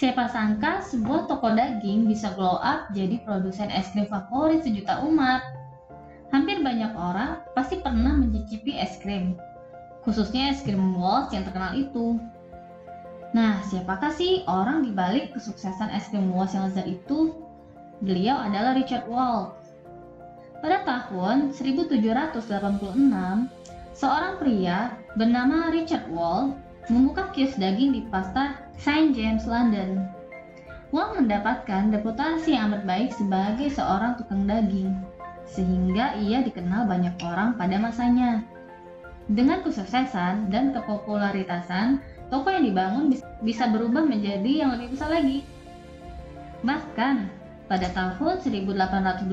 Siapa sangka sebuah toko daging bisa glow up jadi produsen es krim favorit sejuta umat. Hampir banyak orang pasti pernah mencicipi es krim, khususnya es krim Walls yang terkenal itu. Nah, siapakah sih orang di balik kesuksesan es krim Walls yang lezat itu? Beliau adalah Richard Walsh. Pada tahun 1786, seorang pria bernama Richard Walsh membuka kios daging di pasar St. James, London. Walsh mendapatkan reputasi yang amat baik sebagai seorang tukang daging, sehingga ia dikenal banyak orang pada masanya. Dengan kesuksesan dan kepopularitasan, toko yang dibangun bisa berubah menjadi yang lebih besar lagi. Bahkan, pada tahun 1812,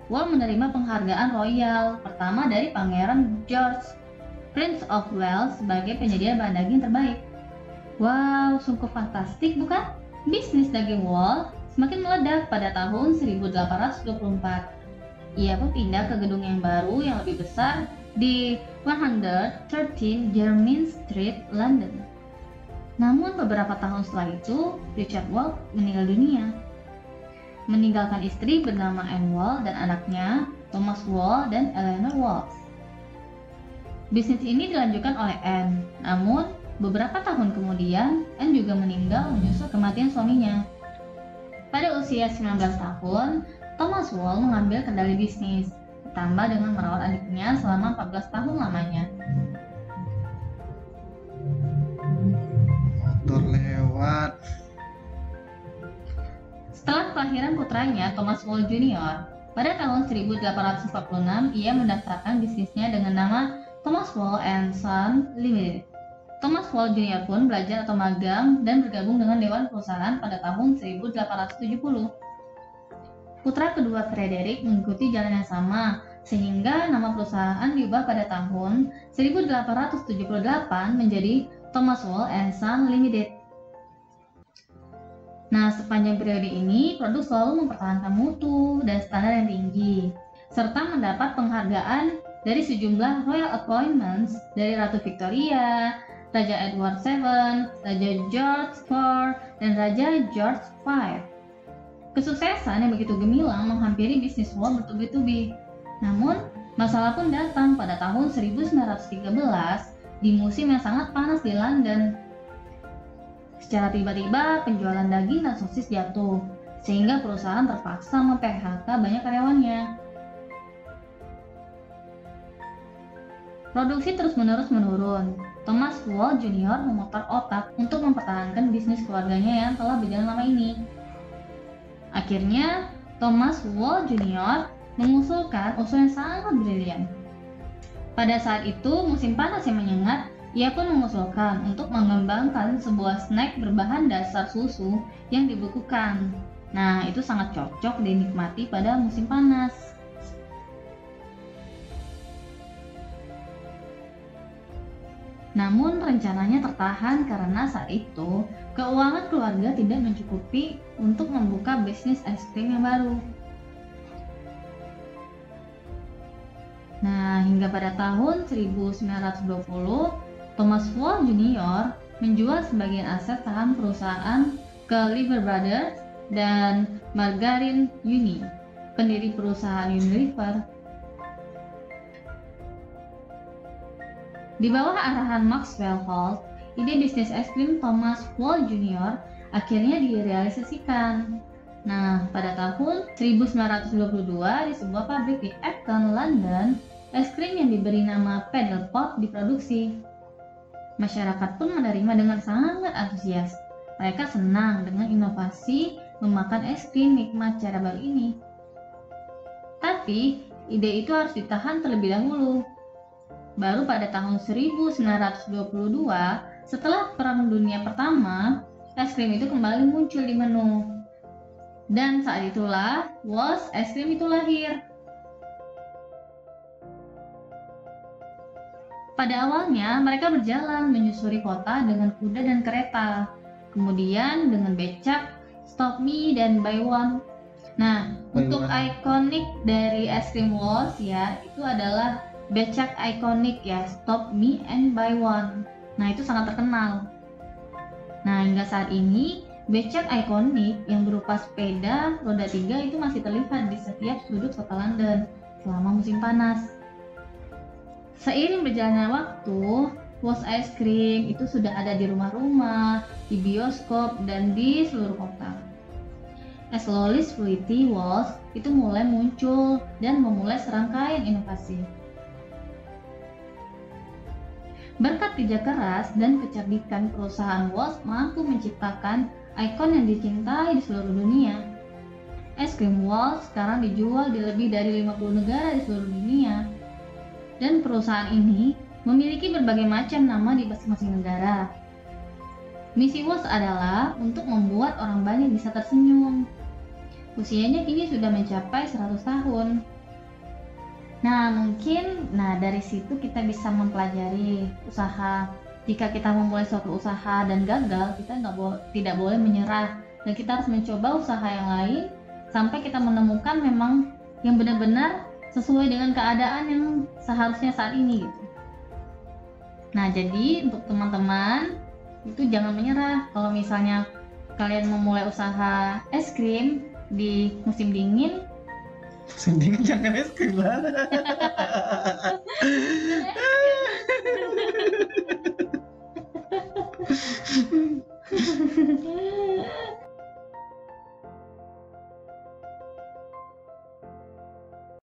Walsh menerima penghargaan royal pertama dari Pangeran George, Prince of Wales, sebagai penyedia bahan daging terbaik. Wow, sungguh fantastik bukan? Bisnis daging Walsh semakin meledak pada tahun 1824. Ia pun pindah ke gedung yang baru yang lebih besar di 113 Jermyn Street, London. Namun beberapa tahun setelah itu, Richard Walsh meninggal dunia, meninggalkan istri bernama Anne Walsh dan anaknya Thomas Walsh dan Eleanor Walsh. Bisnis ini dilanjutkan oleh Anne, namun beberapa tahun kemudian Anne juga meninggal menyusul kematian suaminya. Pada usia 19 tahun, Thomas Walsh mengambil kendali bisnis, ditambah dengan merawat adiknya selama 14 tahun lamanya. Motor lewat. Setelah kelahiran putranya, Thomas Walsh Jr., pada tahun 1846 ia mendaftarkan bisnisnya dengan nama Thomas Walsh and Son Limited. Thomas Walsh Jr. pun belajar atau magang dan bergabung dengan Dewan Perusahaan pada tahun 1870. Putra kedua Frederick mengikuti jalan yang sama, sehingga nama perusahaan diubah pada tahun 1878 menjadi Thomas Walsh and Son Limited. Nah, sepanjang periode ini, produk selalu mempertahankan mutu dan standar yang tinggi, serta mendapat penghargaan dari sejumlah royal appointments dari Ratu Victoria, Raja Edward VII, Raja George IV, dan Raja George V. Kesuksesan yang begitu gemilang menghampiri bisnis Walsh bertubi-tubi. Namun, masalah pun datang pada tahun 1913 di musim yang sangat panas di London. Secara tiba-tiba, penjualan daging dan sosis jatuh, sehingga perusahaan terpaksa mem-PHK banyak karyawannya. Produksi terus-menerus menurun. Thomas Walsh Jr. memutar otak untuk mempertahankan bisnis keluarganya yang telah berjalan lama ini. Akhirnya, Thomas Walsh Jr. mengusulkan usul yang sangat brilian. Pada saat itu, musim panas yang menyengat, ia pun mengusulkan untuk mengembangkan sebuah snack berbahan dasar susu yang dibekukan. Nah, itu sangat cocok dinikmati pada musim panas. Namun rencananya tertahan karena saat itu keuangan keluarga tidak mencukupi untuk membuka bisnis es krim yang baru. Nah, hingga pada tahun 1920, Thomas Walsh Jr. menjual sebagian aset saham perusahaan ke Lever Brothers dan Margarine Uni, pendiri perusahaan Unilever. Di bawah arahan Maxwell Holt, ide bisnis es krim Thomas Walsh Jr. akhirnya direalisasikan. Nah, pada tahun 1922 di sebuah pabrik di Acton, London, es krim yang diberi nama Paddle Pot diproduksi. Masyarakat pun menerima dengan sangat antusias. Mereka senang dengan inovasi memakan es krim nikmat cara baru ini. Tapi, ide itu harus ditahan terlebih dahulu. Baru pada tahun 1922, setelah Perang Dunia Pertama, es krim itu kembali muncul di menu. Dan saat itulah Walsh es krim itu lahir. Pada awalnya, mereka berjalan menyusuri kota dengan kuda dan kereta, kemudian dengan becak, Stop Me, dan Buy One. Nah, untuk ikonik dari es krim Walsh ya, itu adalah becak ikonik ya, Stop Me and Buy One. Nah, itu sangat terkenal. Nah, hingga saat ini Becak ikonik yang berupa sepeda roda 3 itu masih terlihat di setiap sudut kota London selama musim panas. Seiring berjalannya waktu, Woz Ice Cream itu sudah ada di rumah-rumah, di bioskop, dan di seluruh kota. As slowly Fruity Woz itu mulai muncul dan memulai serangkaian inovasi. Berkat kerja keras dan kecerdikan, perusahaan Woz mampu menciptakan ikon yang dicintai di seluruh dunia. Es krim Woz sekarang dijual di lebih dari 50 negara di seluruh dunia. Dan perusahaan ini memiliki berbagai macam nama di masing-masing negara. Misi Woz adalah untuk membuat orang banyak bisa tersenyum. Usianya kini sudah mencapai 100 tahun. Dari situ kita bisa mempelajari usaha. Jika kita memulai suatu usaha dan gagal, kita tidak boleh menyerah, dan kita harus mencoba usaha yang lain sampai kita menemukan memang yang benar-benar sesuai dengan keadaan yang seharusnya saat ini gitu. Nah, jadi untuk teman-teman itu jangan menyerah. Kalau misalnya kalian memulai usaha es krim di musim dingin jangan es krim lah.